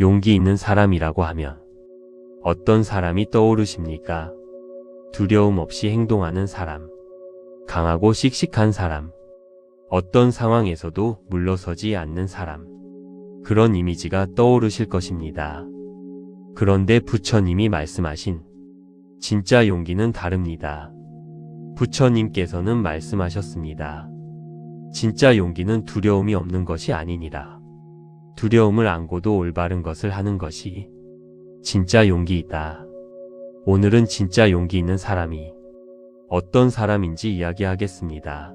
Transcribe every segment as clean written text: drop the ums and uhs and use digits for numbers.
용기 있는 사람이라고 하면 어떤 사람이 떠오르십니까? 두려움 없이 행동하는 사람, 강하고 씩씩한 사람, 어떤 상황에서도 물러서지 않는 사람, 그런 이미지가 떠오르실 것입니다. 그런데 부처님이 말씀하신 진짜 용기는 다릅니다. 부처님께서는 말씀하셨습니다. 진짜 용기는 두려움이 없는 것이 아니니라. 두려움을 안고도 올바른 것을 하는 것이 진짜 용기이다. 오늘은 진짜 용기 있는 사람이 어떤 사람인지 이야기하겠습니다.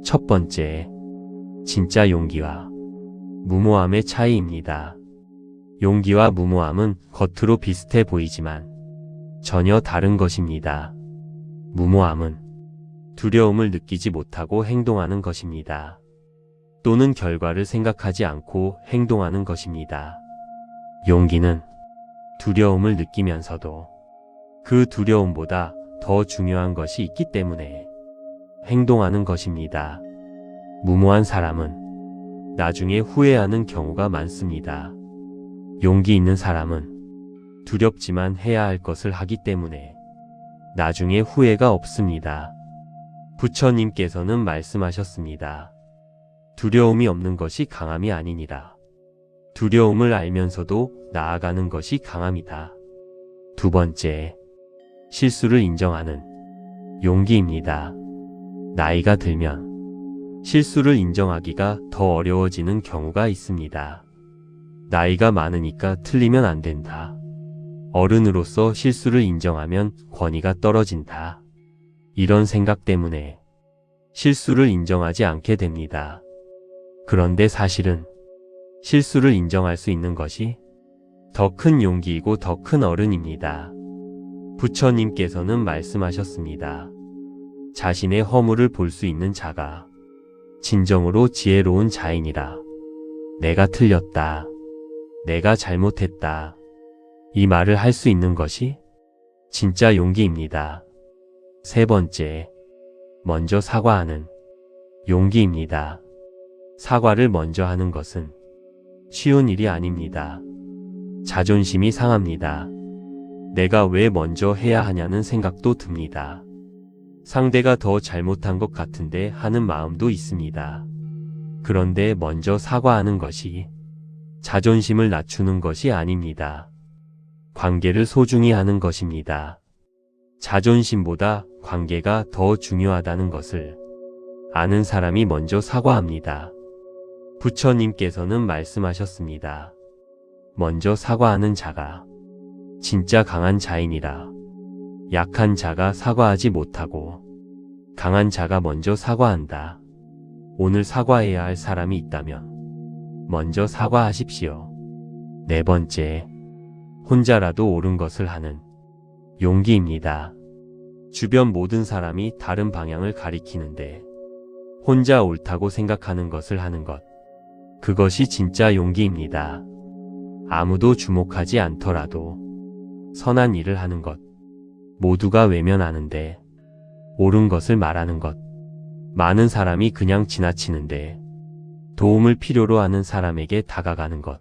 첫 번째, 진짜 용기와 무모함의 차이입니다. 용기와 무모함은 겉으로 비슷해 보이지만 전혀 다른 것입니다. 무모함은 두려움을 느끼지 못하고 행동하는 것입니다. 또는 결과를 생각하지 않고 행동하는 것입니다. 용기는 두려움을 느끼면서도 그 두려움보다 더 중요한 것이 있기 때문에 행동하는 것입니다. 무모한 사람은 나중에 후회하는 경우가 많습니다. 용기 있는 사람은 두렵지만 해야 할 것을 하기 때문에 나중에 후회가 없습니다. 부처님께서는 말씀하셨습니다. 두려움이 없는 것이 강함이 아니니라. 두려움을 알면서도 나아가는 것이 강함이다. 두 번째, 실수를 인정하는 용기입니다. 나이가 들면 실수를 인정하기가 더 어려워지는 경우가 있습니다. 나이가 많으니까 틀리면 안 된다. 어른으로서 실수를 인정하면 권위가 떨어진다. 이런 생각 때문에 실수를 인정하지 않게 됩니다. 그런데 사실은 실수를 인정할 수 있는 것이 더 큰 용기이고 더 큰 어른입니다. 부처님께서는 말씀하셨습니다. 자신의 허물을 볼 수 있는 자가 진정으로 지혜로운 자이니라. 내가 틀렸다. 내가 잘못했다. 이 말을 할 수 있는 것이 진짜 용기입니다. 세 번째, 먼저 사과하는 용기입니다. 사과를 먼저 하는 것은 쉬운 일이 아닙니다. 자존심이 상합니다. 내가 왜 먼저 해야 하냐는 생각도 듭니다. 상대가 더 잘못한 것 같은데 하는 마음도 있습니다. 그런데 먼저 사과하는 것이 자존심을 낮추는 것이 아닙니다. 관계를 소중히 하는 것입니다. 자존심보다 관계가 더 중요하다는 것을 아는 사람이 먼저 사과합니다. 부처님께서는 말씀하셨습니다. 먼저 사과하는 자가 진짜 강한 자이니라. 약한 자가 사과하지 못하고 강한 자가 먼저 사과한다. 오늘 사과해야 할 사람이 있다면 먼저 사과하십시오. 네 번째, 혼자라도 옳은 것을 하는 용기입니다. 주변 모든 사람이 다른 방향을 가리키는데 혼자 옳다고 생각하는 것을 하는 것, 그것이 진짜 용기입니다. 아무도 주목하지 않더라도 선한 일을 하는 것, 모두가 외면하는데 옳은 것을 말하는 것, 많은 사람이 그냥 지나치는데 도움을 필요로 하는 사람에게 다가가는 것.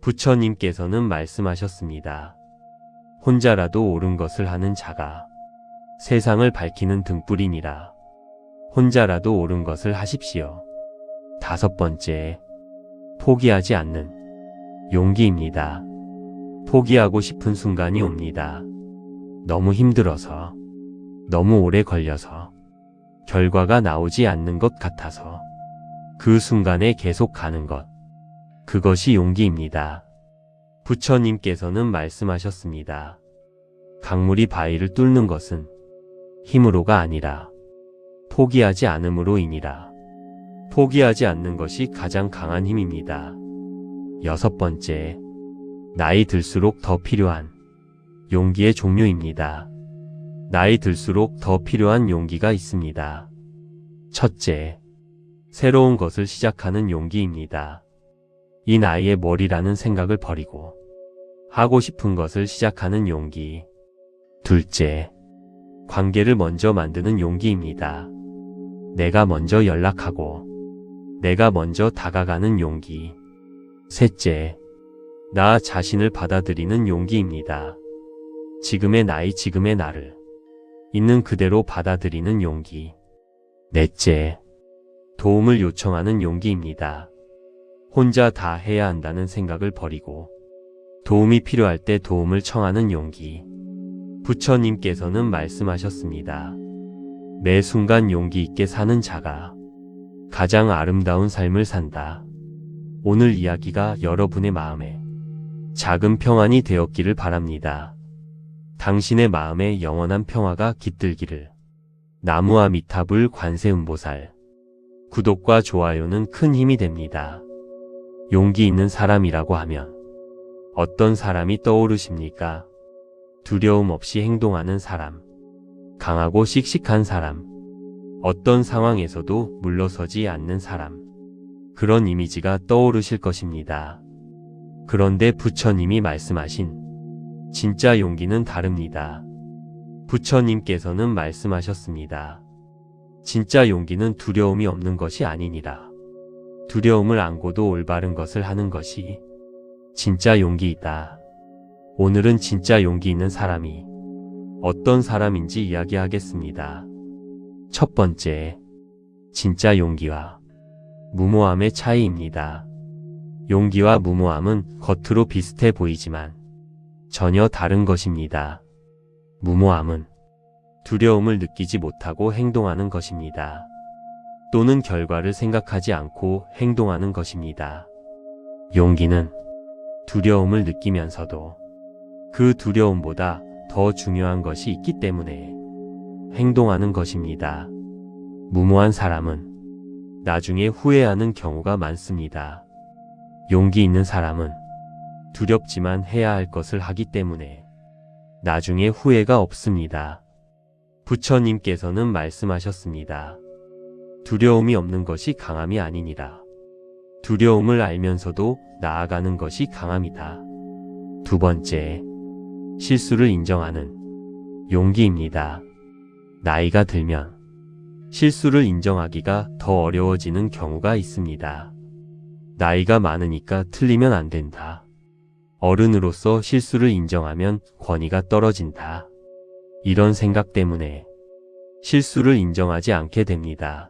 부처님께서는 말씀하셨습니다. 혼자라도 옳은 것을 하는 자가 세상을 밝히는 등불이니라. 혼자라도 옳은 것을 하십시오. 다섯 번째, 포기하지 않는 용기입니다. 포기하고 싶은 순간이 옵니다. 너무 힘들어서, 너무 오래 걸려서, 결과가 나오지 않는 것 같아서 그 순간에 계속 가는 것, 그것이 용기입니다. 부처님께서는 말씀하셨습니다. 강물이 바위를 뚫는 것은 힘으로가 아니라 포기하지 않음으로이니라. 포기하지 않는 것이 가장 강한 힘입니다. 여섯 번째, 나이 들수록 더 필요한 용기의 종류입니다. 나이 들수록 더 필요한 용기가 있습니다. 첫째, 새로운 것을 시작하는 용기입니다. 이 나이에 뭘이라는 생각을 버리고 하고 싶은 것을 시작하는 용기. 둘째, 관계를 먼저 만드는 용기입니다. 내가 먼저 연락하고 내가 먼저 다가가는 용기. 셋째, 나 자신을 받아들이는 용기입니다. 지금의 나이, 지금의 나를 있는 그대로 받아들이는 용기. 넷째, 도움을 요청하는 용기입니다. 혼자 다 해야 한다는 생각을 버리고 도움이 필요할 때 도움을 청하는 용기. 부처님께서는 말씀하셨습니다. 매 순간 용기 있게 사는 자가 가장 아름다운 삶을 산다. 오늘 이야기가 여러분의 마음에 작은 평안이 되었기를 바랍니다. 당신의 마음에 영원한 평화가 깃들기를. 나무아미타불 관세음보살. 구독과 좋아요는 큰 힘이 됩니다. 용기 있는 사람이라고 하면 어떤 사람이 떠오르십니까? 두려움 없이 행동하는 사람. 강하고 씩씩한 사람. 어떤 상황에서도 물러서지 않는 사람. 그런 이미지가 떠오르실 것입니다. 그런데 부처님이 말씀하신 진짜 용기는 다릅니다. 부처님께서는 말씀하셨습니다. 진짜 용기는 두려움이 없는 것이 아니니라. 두려움을 안고도 올바른 것을 하는 것이 진짜 용기이다. 오늘은 진짜 용기 있는 사람이 어떤 사람인지 이야기하겠습니다. 첫 번째, 진짜 용기와 무모함의 차이입니다. 용기와 무모함은 겉으로 비슷해 보이지만 전혀 다른 것입니다. 무모함은 두려움을 느끼지 못하고 행동하는 것입니다. 또는 결과를 생각하지 않고 행동하는 것입니다. 용기는 두려움을 느끼면서도 그 두려움보다 더 중요한 것이 있기 때문에 행동하는 것입니다. 무모한 사람은 나중에 후회하는 경우가 많습니다. 용기 있는 사람은 두렵지만 해야 할 것을 하기 때문에 나중에 후회가 없습니다. 부처님께서는 말씀하셨습니다. 두려움이 없는 것이 강함이 아니니라. 두려움을 알면서도 나아가는 것이 강함이다. 두 번째, 실수를 인정하는 용기입니다. 나이가 들면 실수를 인정하기가 더 어려워지는 경우가 있습니다. 나이가 많으니까 틀리면 안 된다. 어른으로서 실수를 인정하면 권위가 떨어진다. 이런 생각 때문에 실수를 인정하지 않게 됩니다.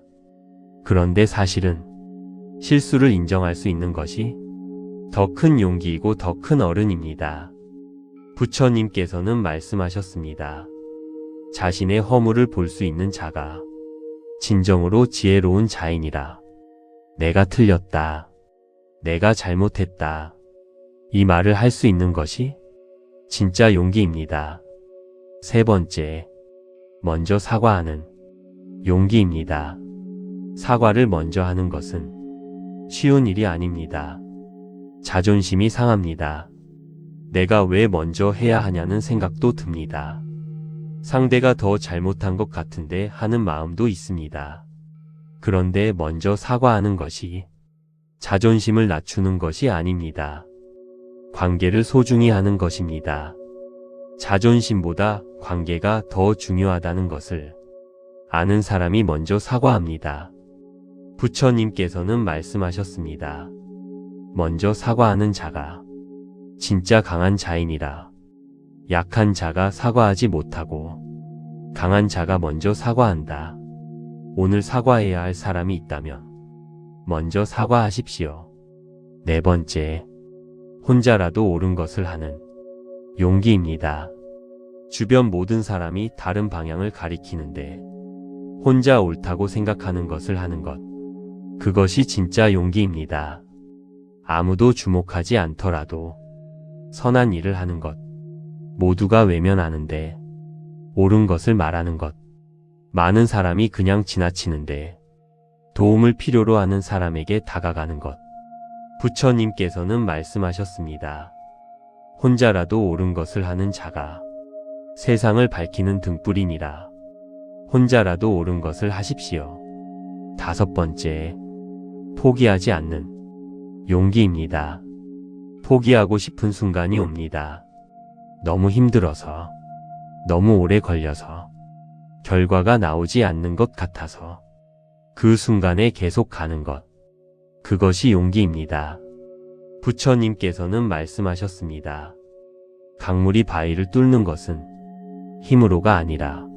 그런데 사실은 실수를 인정할 수 있는 것이 더 큰 용기이고 더 큰 어른입니다. 부처님께서는 말씀하셨습니다. 자신의 허물을 볼 수 있는 자가 진정으로 지혜로운 자이니라. 내가 틀렸다. 내가 잘못했다. 이 말을 할 수 있는 것이 진짜 용기입니다. 세 번째, 먼저 사과하는 용기입니다. 사과를 먼저 하는 것은 쉬운 일이 아닙니다. 자존심이 상합니다. 내가 왜 먼저 해야 하냐는 생각도 듭니다. 상대가 더 잘못한 것 같은데 하는 마음도 있습니다. 그런데 먼저 사과하는 것이 자존심을 낮추는 것이 아닙니다. 관계를 소중히 하는 것입니다. 자존심보다 관계가 더 중요하다는 것을 아는 사람이 먼저 사과합니다. 부처님께서는 말씀하셨습니다. 먼저 사과하는 자가 진짜 강한 자이니라. 약한 자가 사과하지 못하고 강한 자가 먼저 사과한다. 오늘 사과해야 할 사람이 있다면 먼저 사과하십시오. 네 번째, 혼자라도 옳은 것을 하는 용기입니다. 주변 모든 사람이 다른 방향을 가리키는데 혼자 옳다고 생각하는 것을 하는 것. 그것이 진짜 용기입니다. 아무도 주목하지 않더라도 선한 일을 하는 것. 모두가 외면하는데 옳은 것을 말하는 것. 많은 사람이 그냥 지나치는데 도움을 필요로 하는 사람에게 다가가는 것. 부처님께서는 말씀하셨습니다. 혼자라도 옳은 것을 하는 자가 세상을 밝히는 등불이니라. 혼자라도 옳은 것을 하십시오. 다섯 번째, 포기하지 않는 용기입니다. 포기하고 싶은 순간이 옵니다. 너무 힘들어서, 너무 오래 걸려서, 결과가 나오지 않는 것 같아서 그 순간에 계속 가는 것. 그것이 용기입니다. 부처님께서는 말씀하셨습니다. 강물이 바위를 뚫는 것은 힘으로가 아니라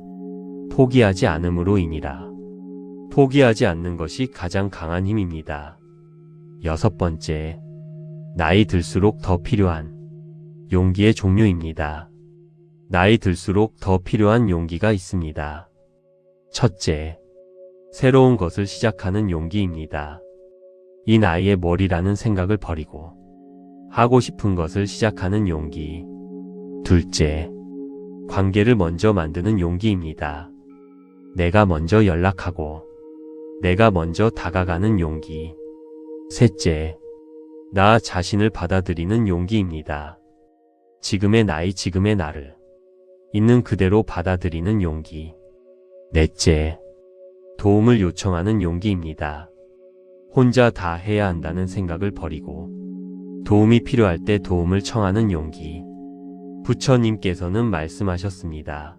포기하지 않음으로이니라. 포기하지 않는 것이 가장 강한 힘입니다. 6번째, 나이 들수록 더 필요한 용기의 종류입니다. 나이 들수록 더 필요한 용기가 있습니다. 첫째, 새로운 것을 시작하는 용기입니다. 이 나이에 뭘이라는 생각을 버리고 하고 싶은 것을 시작하는 용기. 둘째, 관계를 먼저 만드는 용기입니다. 내가 먼저 연락하고 내가 먼저 다가가는 용기. 셋째, 나 자신을 받아들이는 용기입니다. 지금의 나이, 지금의 나를 있는 그대로 받아들이는 용기. 넷째, 도움을 요청하는 용기입니다. 혼자 다 해야 한다는 생각을 버리고 도움이 필요할 때 도움을 청하는 용기. 부처님께서는 말씀하셨습니다.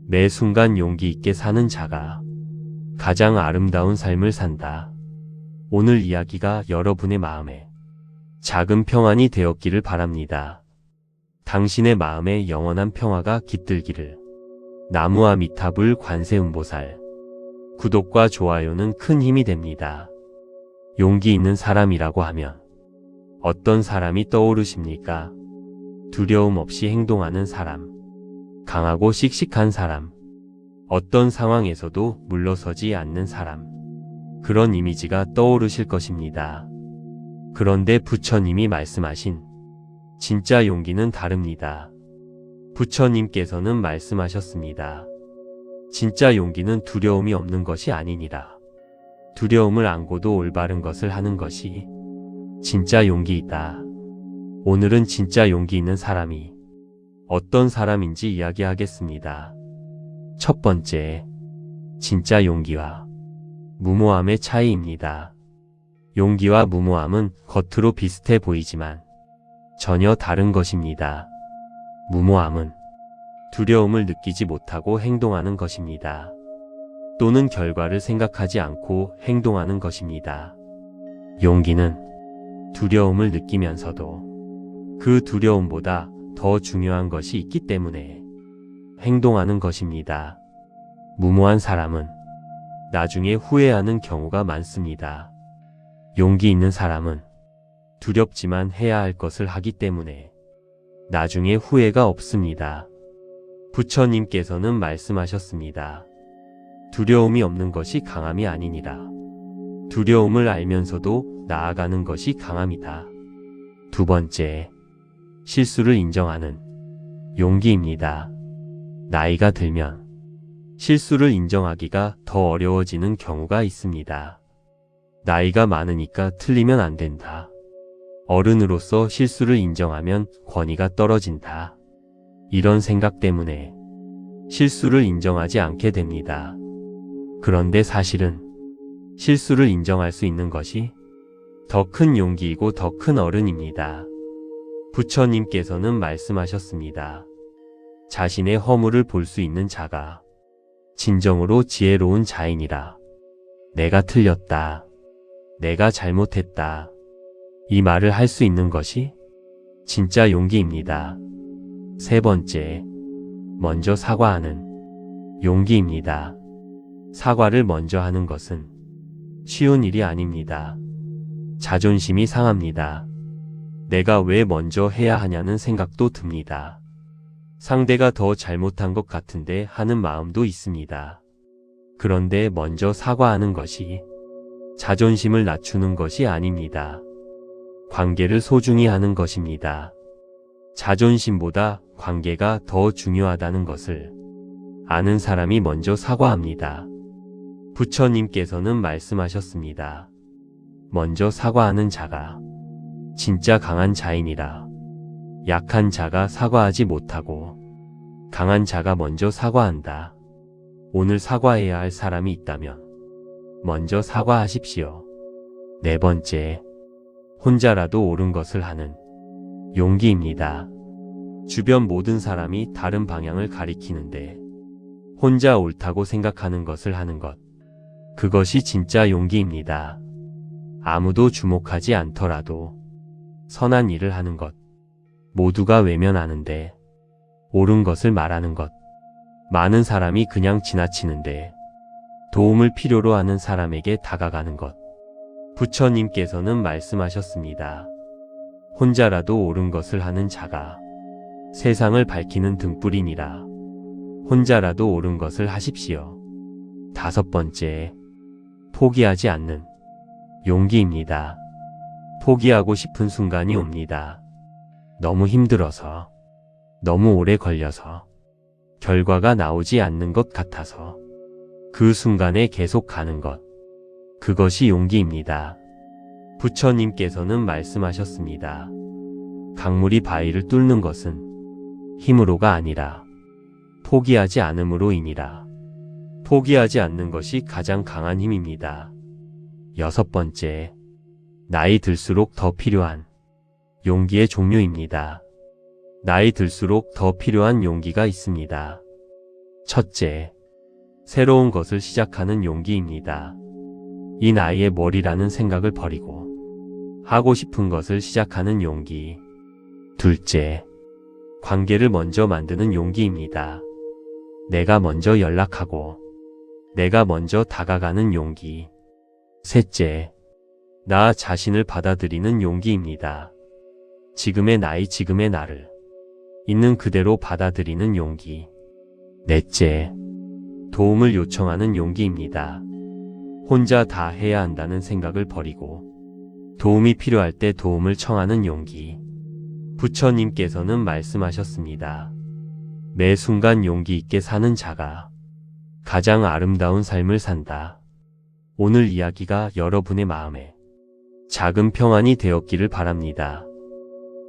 매 순간 용기 있게 사는 자가 가장 아름다운 삶을 산다. 오늘 이야기가 여러분의 마음에 작은 평안이 되었기를 바랍니다. 당신의 마음에 영원한 평화가 깃들기를. 나무아미타불 관세음보살. 구독과 좋아요는 큰 힘이 됩니다. 용기 있는 사람이라고 하면 어떤 사람이 떠오르십니까? 두려움 없이 행동하는 사람, 강하고 씩씩한 사람, 어떤 상황에서도 물러서지 않는 사람, 그런 이미지가 떠오르실 것입니다. 그런데 부처님이 말씀하신 진짜 용기는 다릅니다. 부처님께서는 말씀하셨습니다. 진짜 용기는 두려움이 없는 것이 아니니라. 두려움을 안고도 올바른 것을 하는 것이 진짜 용기이다. 오늘은 진짜 용기 있는 사람이 어떤 사람인지 이야기하겠습니다. 첫 번째, 진짜 용기와 무모함의 차이입니다. 용기와 무모함은 겉으로 비슷해 보이지만 전혀 다른 것입니다. 무모함은 두려움을 느끼지 못하고 행동하는 것입니다. 또는 결과를 생각하지 않고 행동하는 것입니다. 용기는 두려움을 느끼면서도 그 두려움보다 더 중요한 것이 있기 때문에 행동하는 것입니다. 무모한 사람은 나중에 후회하는 경우가 많습니다. 용기 있는 사람은 두렵지만 해야 할 것을 하기 때문에 나중에 후회가 없습니다. 부처님께서는 말씀하셨습니다. 두려움이 없는 것이 강함이 아니니라. 두려움을 알면서도 나아가는 것이 강함이다. 두 번째, 실수를 인정하는 용기입니다. 나이가 들면 실수를 인정하기가 더 어려워지는 경우가 있습니다. 나이가 많으니까 틀리면 안 된다. 어른으로서 실수를 인정하면 권위가 떨어진다. 이런 생각 때문에 실수를 인정하지 않게 됩니다. 그런데 사실은 실수를 인정할 수 있는 것이 더 큰 용기이고 더 큰 어른입니다. 부처님께서는 말씀하셨습니다. 자신의 허물을 볼 수 있는 자가 진정으로 지혜로운 자이니라. 내가 틀렸다. 내가 잘못했다. 이 말을 할 수 있는 것이 진짜 용기입니다. 세 번째, 먼저 사과하는 용기입니다. 사과를 먼저 하는 것은 쉬운 일이 아닙니다. 자존심이 상합니다. 내가 왜 먼저 해야 하냐는 생각도 듭니다. 상대가 더 잘못한 것 같은데 하는 마음도 있습니다. 그런데 먼저 사과하는 것이 자존심을 낮추는 것이 아닙니다. 관계를 소중히 하는 것입니다. 자존심보다 관계가 더 중요하다는 것을 아는 사람이 먼저 사과합니다. 부처님께서는 말씀하셨습니다. 먼저 사과하는 자가 진짜 강한 자이니라. 약한 자가 사과하지 못하고 강한 자가 먼저 사과한다. 오늘 사과해야 할 사람이 있다면 먼저 사과하십시오. 네 번째, 혼자라도 옳은 것을 하는 용기입니다. 주변 모든 사람이 다른 방향을 가리키는데 혼자 옳다고 생각하는 것을 하는 것. 그것이 진짜 용기입니다. 아무도 주목하지 않더라도 선한 일을 하는 것, 모두가 외면하는데 옳은 것을 말하는 것, 많은 사람이 그냥 지나치는데 도움을 필요로 하는 사람에게 다가가는 것. 부처님께서는 말씀하셨습니다. 혼자라도 옳은 것을 하는 자가 세상을 밝히는 등불이니라. 혼자라도 옳은 것을 하십시오. 5번째, 포기하지 않는 용기입니다. 포기하고 싶은 순간이 옵니다. 너무 힘들어서, 너무 오래 걸려서, 결과가 나오지 않는 것 같아서 그 순간에 계속 가는 것. 그것이 용기입니다. 부처님께서는 말씀하셨습니다. 강물이 바위를 뚫는 것은 힘으로가 아니라 포기하지 않음으로이니라. 포기하지 않는 것이 가장 강한 힘입니다. 6번째, 나이 들수록 더 필요한 용기의 종류입니다. 나이 들수록 더 필요한 용기가 있습니다. 첫째, 새로운 것을 시작하는 용기입니다. 이 나이에 뭘이라는 생각을 버리고 하고 싶은 것을 시작하는 용기. 둘째, 관계를 먼저 만드는 용기입니다. 내가 먼저 연락하고 내가 먼저 다가가는 용기. 셋째, 나 자신을 받아들이는 용기입니다. 지금의 나이, 지금의 나를 있는 그대로 받아들이는 용기. 넷째, 도움을 요청하는 용기입니다. 혼자 다 해야 한다는 생각을 버리고 도움이 필요할 때 도움을 청하는 용기. 부처님께서는 말씀하셨습니다. 매 순간 용기 있게 사는 자가 가장 아름다운 삶을 산다. 오늘 이야기가 여러분의 마음에 작은 평안이 되었기를 바랍니다.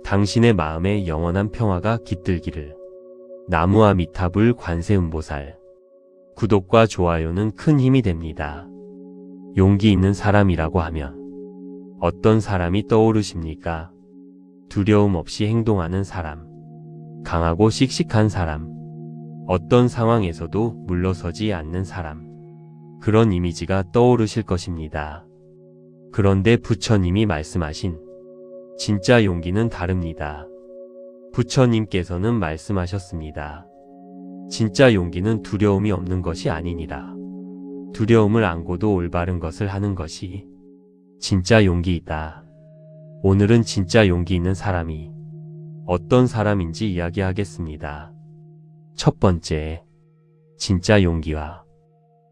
당신의 마음에 영원한 평화가 깃들기를. 나무아미타불 관세음보살. 구독과 좋아요는 큰 힘이 됩니다. 용기 있는 사람이라고 하면 어떤 사람이 떠오르십니까? 두려움 없이 행동하는 사람, 강하고 씩씩한 사람, 어떤 상황에서도 물러서지 않는 사람, 그런 이미지가 떠오르실 것입니다. 그런데 부처님이 말씀하신 진짜 용기는 다릅니다. 부처님께서는 말씀하셨습니다. 진짜 용기는 두려움이 없는 것이 아니니라. 두려움을 안고도 올바른 것을 하는 것이 진짜 용기이다. 오늘은 진짜 용기 있는 사람이 어떤 사람인지 이야기하겠습니다. 첫 번째, 진짜 용기와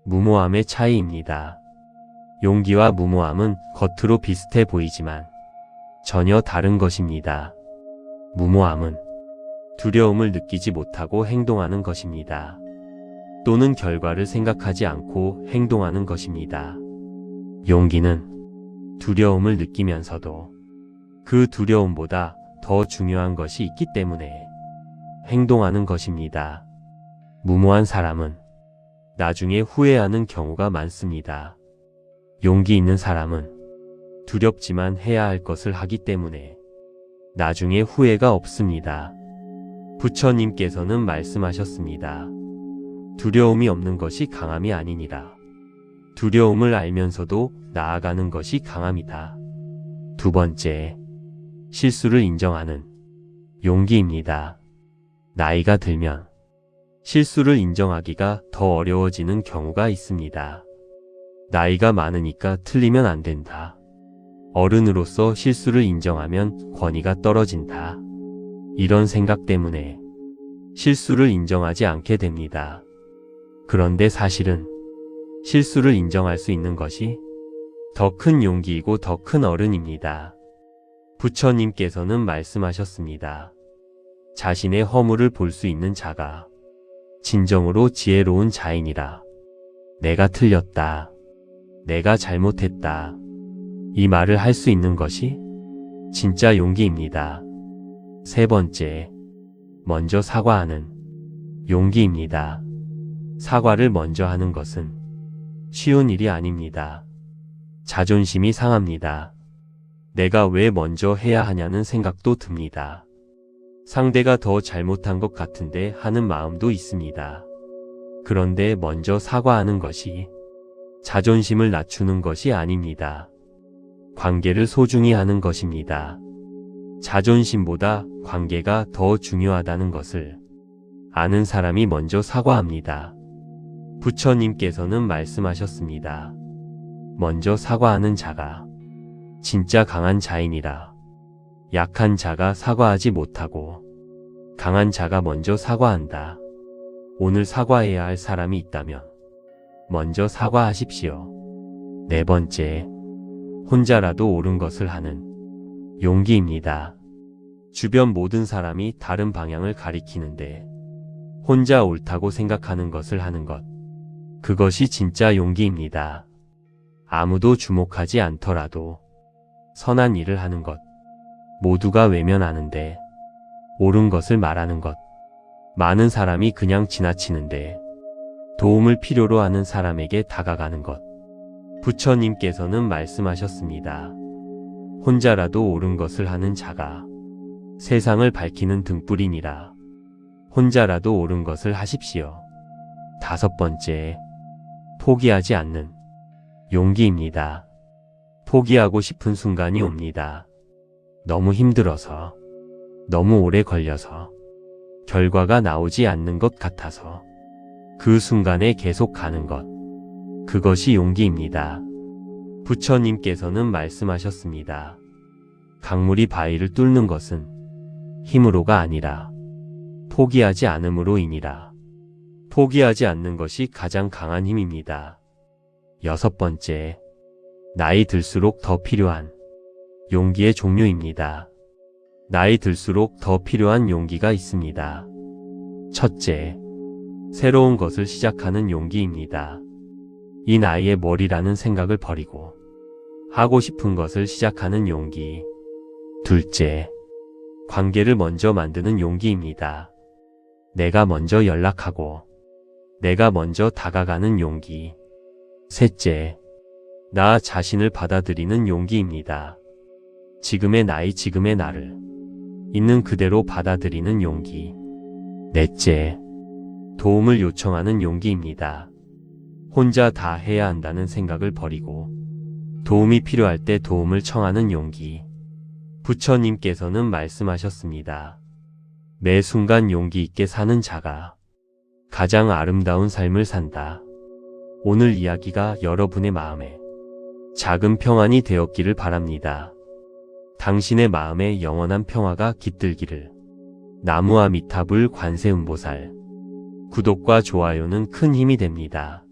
무모함의 차이입니다. 용기와 무모함은 겉으로 비슷해 보이지만 전혀 다른 것입니다. 무모함은 두려움을 느끼지 못하고 행동하는 것입니다. 또는 결과를 생각하지 않고 행동하는 것입니다. 용기는 두려움을 느끼면서도 그 두려움보다 더 중요한 것이 있기 때문에 행동하는 것입니다. 무모한 사람은 나중에 후회하는 경우가 많습니다. 용기 있는 사람은 두렵지만 해야 할 것을 하기 때문에 나중에 후회가 없습니다. 부처님께서는 말씀하셨습니다. 두려움이 없는 것이 강함이 아니니라. 두려움을 알면서도 나아가는 것이 강함이다. 두 번째, 실수를 인정하는 용기입니다. 나이가 들면 실수를 인정하기가 더 어려워지는 경우가 있습니다. 나이가 많으니까 틀리면 안 된다. 어른으로서 실수를 인정하면 권위가 떨어진다. 이런 생각 때문에 실수를 인정하지 않게 됩니다. 그런데 사실은 실수를 인정할 수 있는 것이 더 큰 용기이고 더 큰 어른입니다. 부처님께서는 말씀하셨습니다. 자신의 허물을 볼 수 있는 자가 진정으로 지혜로운 자이니라. 내가 틀렸다. 내가 잘못했다. 이 말을 할 수 있는 것이 진짜 용기입니다. 세 번째, 먼저 사과하는 용기입니다. 사과를 먼저 하는 것은 쉬운 일이 아닙니다. 자존심이 상합니다. 내가 왜 먼저 해야 하냐는 생각도 듭니다. 상대가 더 잘못한 것 같은데 하는 마음도 있습니다. 그런데 먼저 사과하는 것이 자존심을 낮추는 것이 아닙니다. 관계를 소중히 하는 것입니다. 자존심보다 관계가 더 중요하다는 것을 아는 사람이 먼저 사과합니다. 부처님께서는 말씀하셨습니다. 먼저 사과하는 자가 진짜 강한 자이니라. 약한 자가 사과하지 못하고 강한 자가 먼저 사과한다. 오늘 사과해야 할 사람이 있다면 먼저 사과하십시오. 네 번째, 혼자라도 옳은 것을 하는 용기입니다. 주변 모든 사람이 다른 방향을 가리키는데 혼자 옳다고 생각하는 것을 하는 것. 그것이 진짜 용기입니다. 아무도 주목하지 않더라도 선한 일을 하는 것. 모두가 외면하는데 옳은 것을 말하는 것. 많은 사람이 그냥 지나치는데 도움을 필요로 하는 사람에게 다가가는 것. 부처님께서는 말씀하셨습니다. 혼자라도 옳은 것을 하는 자가 세상을 밝히는 등불이니라. 혼자라도 옳은 것을 하십시오. 다섯 번째, 포기하지 않는 용기입니다. 포기하고 싶은 순간이 옵니다. 너무 힘들어서, 너무 오래 걸려서, 결과가 나오지 않는 것 같아서 그 순간에 계속 가는 것. 그것이 용기입니다. 부처님께서는 말씀하셨습니다. 강물이 바위를 뚫는 것은 힘으로가 아니라 포기하지 않음으로이니라. 포기하지 않는 것이 가장 강한 힘입니다. 여섯 번째, 나이 들수록 더 필요한 용기의 종류입니다. 나이 들수록 더 필요한 용기가 있습니다. 첫째, 새로운 것을 시작하는 용기입니다. 이 나이에 뭘이라는 생각을 버리고 하고 싶은 것을 시작하는 용기. 둘째, 관계를 먼저 만드는 용기입니다. 내가 먼저 연락하고 내가 먼저 다가가는 용기. 셋째, 나 자신을 받아들이는 용기입니다. 지금의 나이, 지금의 나를 있는 그대로 받아들이는 용기. 넷째, 도움을 요청하는 용기입니다. 혼자 다 해야 한다는 생각을 버리고 도움이 필요할 때 도움을 청하는 용기. 부처님께서는 말씀하셨습니다. 매 순간 용기 있게 사는 자가 가장 아름다운 삶을 산다. 오늘 이야기가 여러분의 마음에 작은 평안이 되었기를 바랍니다. 당신의 마음에 영원한 평화가 깃들기를. 나무아미타불 관세음보살. 구독과 좋아요는 큰 힘이 됩니다.